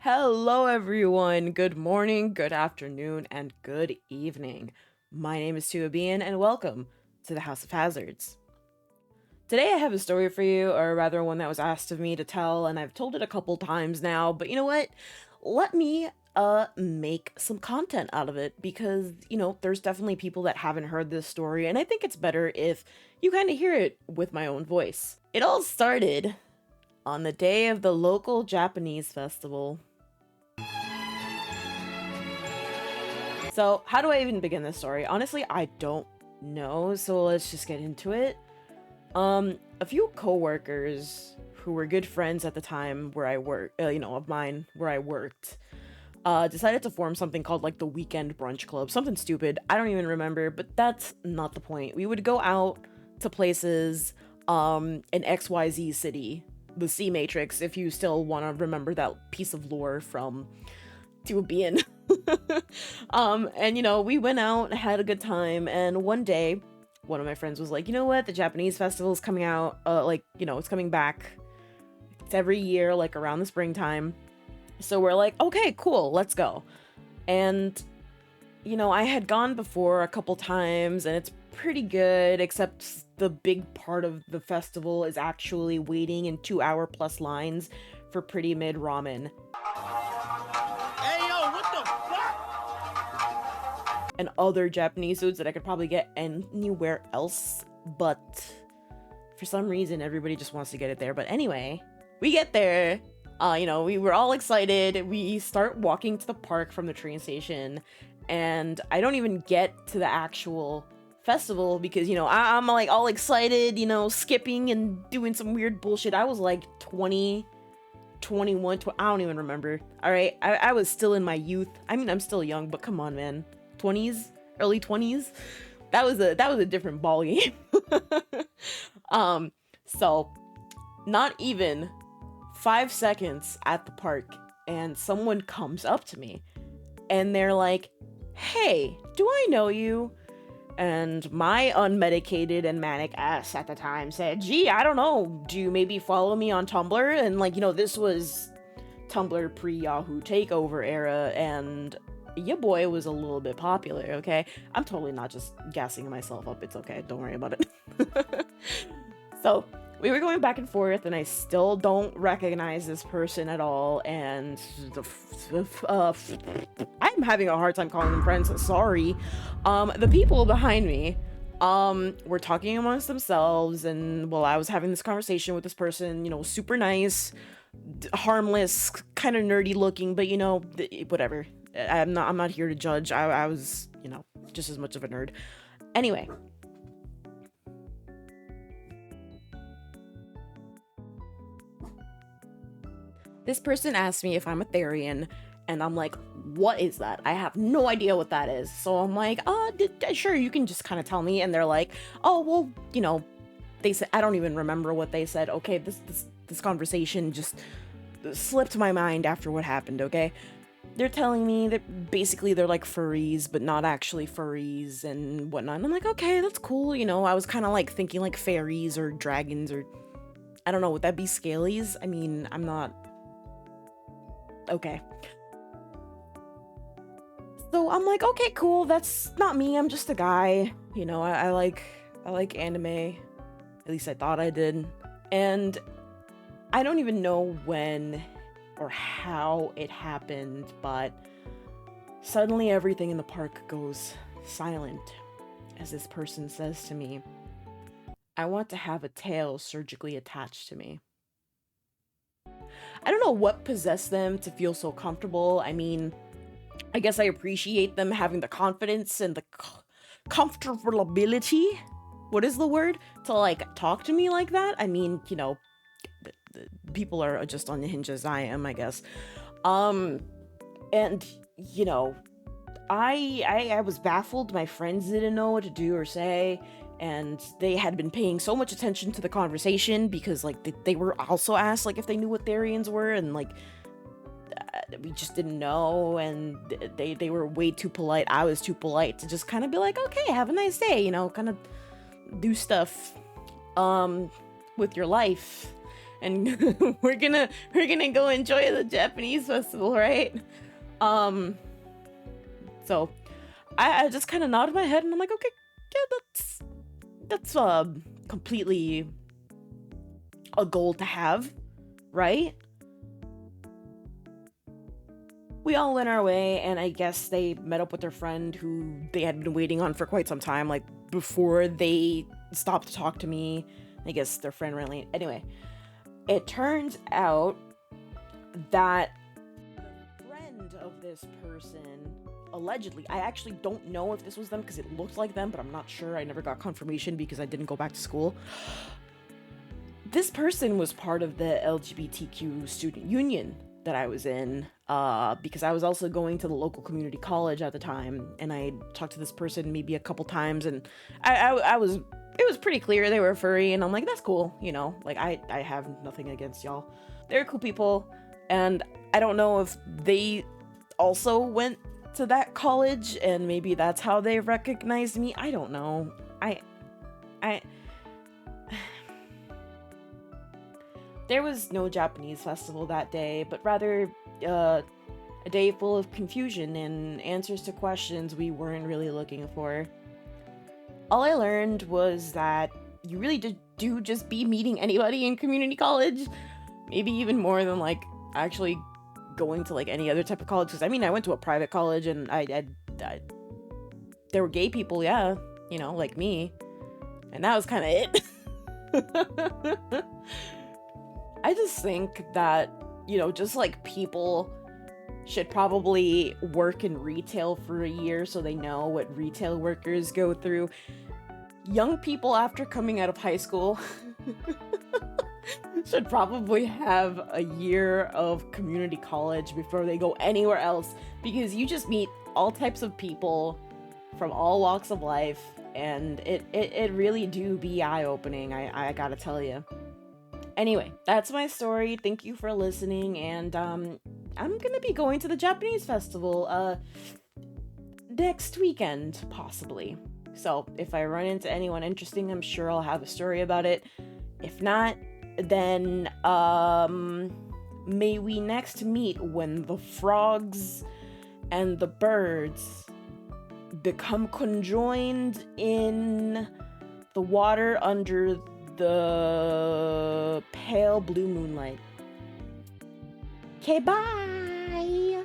Hello, everyone. Good morning, good afternoon, and good evening. My name is Tuabian, and welcome to the House of Hazards. Today, I have a story for you, or rather, one that was asked of me to tell, and I've told it a couple times now. But you know what? Let me make some content out of it because there's definitely people that haven't heard this story, and I think it's better if you kind of hear it with my own voice. It all started on the day of the local Japanese festival. So, how do I even begin this story? Honestly, I don't know, so let's just get into it. A few coworkers who were good friends at the time where I worked, of mine where I worked, decided to form something called like the Weekend Brunch Club. Something stupid. I don't even remember, but that's not the point. We would go out to places, in XYZ city, the C Matrix, if you still want to remember that piece of lore from Tubian. And we went out, had a good time, and one day, one of my friends was like, you know what, the Japanese festival is coming out, it's coming back. It's every year, like around the springtime. So we're like, okay, cool, let's go. And, I had gone before a couple times, and it's pretty good, except the big part of the festival is actually waiting in 2 hour plus lines for pretty mid ramen. Hey yo, what the fuck? And other Japanese foods that I could probably get anywhere else, but for some reason everybody just wants to get it there. But anyway, we get there. We were all excited. We start walking to the park from the train station, and I don't even get to the actual festival because I'm like all excited, skipping and doing some weird bullshit. I was like 20, 21, I don't even remember. All right, I was still in my youth. I mean, I'm still young, but come on, man. 20s, early 20s. That was a different ball game. So not even 5 seconds at the park, and someone comes up to me, and they're like, "Hey, do I know you?" And my unmedicated and manic ass at the time said, "Gee, I don't know. Do you maybe follow me on Tumblr?" And this was Tumblr pre-Yahoo takeover era, and your boy was a little bit popular, okay? I'm totally not just gassing myself up. It's okay. Don't worry about it. So we were going back and forth, and I still don't recognize this person at all. And I'm having a hard time calling them friends. Sorry. The people behind me were talking amongst themselves, and while I was having this conversation with this person, super nice, harmless, kind of nerdy looking, but whatever. I'm not here to judge. I was, just as much of a nerd. Anyway. This person asked me if I'm a Therian, and I'm like, what is that? I have no idea what that is. So I'm like, sure, you can just kind of tell me. And they're like, oh, well, they said, I don't even remember what they said. Okay, this conversation just slipped my mind after what happened, okay? They're telling me that basically they're like furries, but not actually furries and whatnot. And I'm like, okay, that's cool. I was kind of like thinking like fairies or dragons or, I don't know, would that be scalies? I mean, I'm not... Okay. So I'm like, okay, cool. That's not me. I'm just a guy. I like anime. At least I thought I did. And I don't even know when or how it happened, but suddenly everything in the park goes silent as this person says to me, "I want to have a tail surgically attached to me." I don't know what possessed them to feel so comfortable. I mean, I guess I appreciate them having the confidence and the comfortability. What is the word? To like talk to me like that. I mean, people are just on the hinges. I am, I guess. And I was baffled. My friends didn't know what to do or say, and they had been paying so much attention to the conversation because like they were also asked like if they knew what Therians were, and like we just didn't know, and they were way too polite. I was too polite to just kind of be like, okay, have a nice day, kind of do stuff with your life. and we're gonna go enjoy the Japanese festival, right? Um, so I just kind of nodded my head and I'm like, okay, yeah, that's completely a goal to have, right? We all went our way, and I guess they met up with their friend who they had been waiting on for quite some time, like before they stopped to talk to me. I guess their friend ran late. Anyway, it turns out that the friend of this person, allegedly, I actually don't know if this was them because it looked like them, but I'm not sure. I never got confirmation because I didn't go back to school. This person was part of the LGBTQ student union that I was in, because I was also going to the local community college at the time, and I talked to this person maybe a couple times, and it was pretty clear they were furry, and I'm like, that's cool, you know, like I have nothing against y'all. They're cool people, and I don't know if they also went to that college, and maybe that's how they recognized me. I don't know. I There was no Japanese festival that day, but rather a day full of confusion and answers to questions we weren't really looking for. All I learned was that you really do just be meeting anybody in community college, maybe even more than like actually going to like any other type of college. Because I mean, I went to a private college and I there were gay people, yeah, you know, like me, and that was kind of it. I just think that, you know, just like people should probably work in retail for a year so they know what retail workers go through. Young people after coming out of high school should probably have a year of community college before they go anywhere else, because you just meet all types of people from all walks of life, and it really do be eye-opening, I gotta tell you. Anyway, that's my story. Thank you for listening, and I'm gonna be going to the Japanese festival next weekend, possibly. So if I run into anyone interesting, I'm sure I'll have a story about it. If not, then may we next meet when the frogs and the birds become conjoined in the water under the pale blue moonlight. Okay, bye!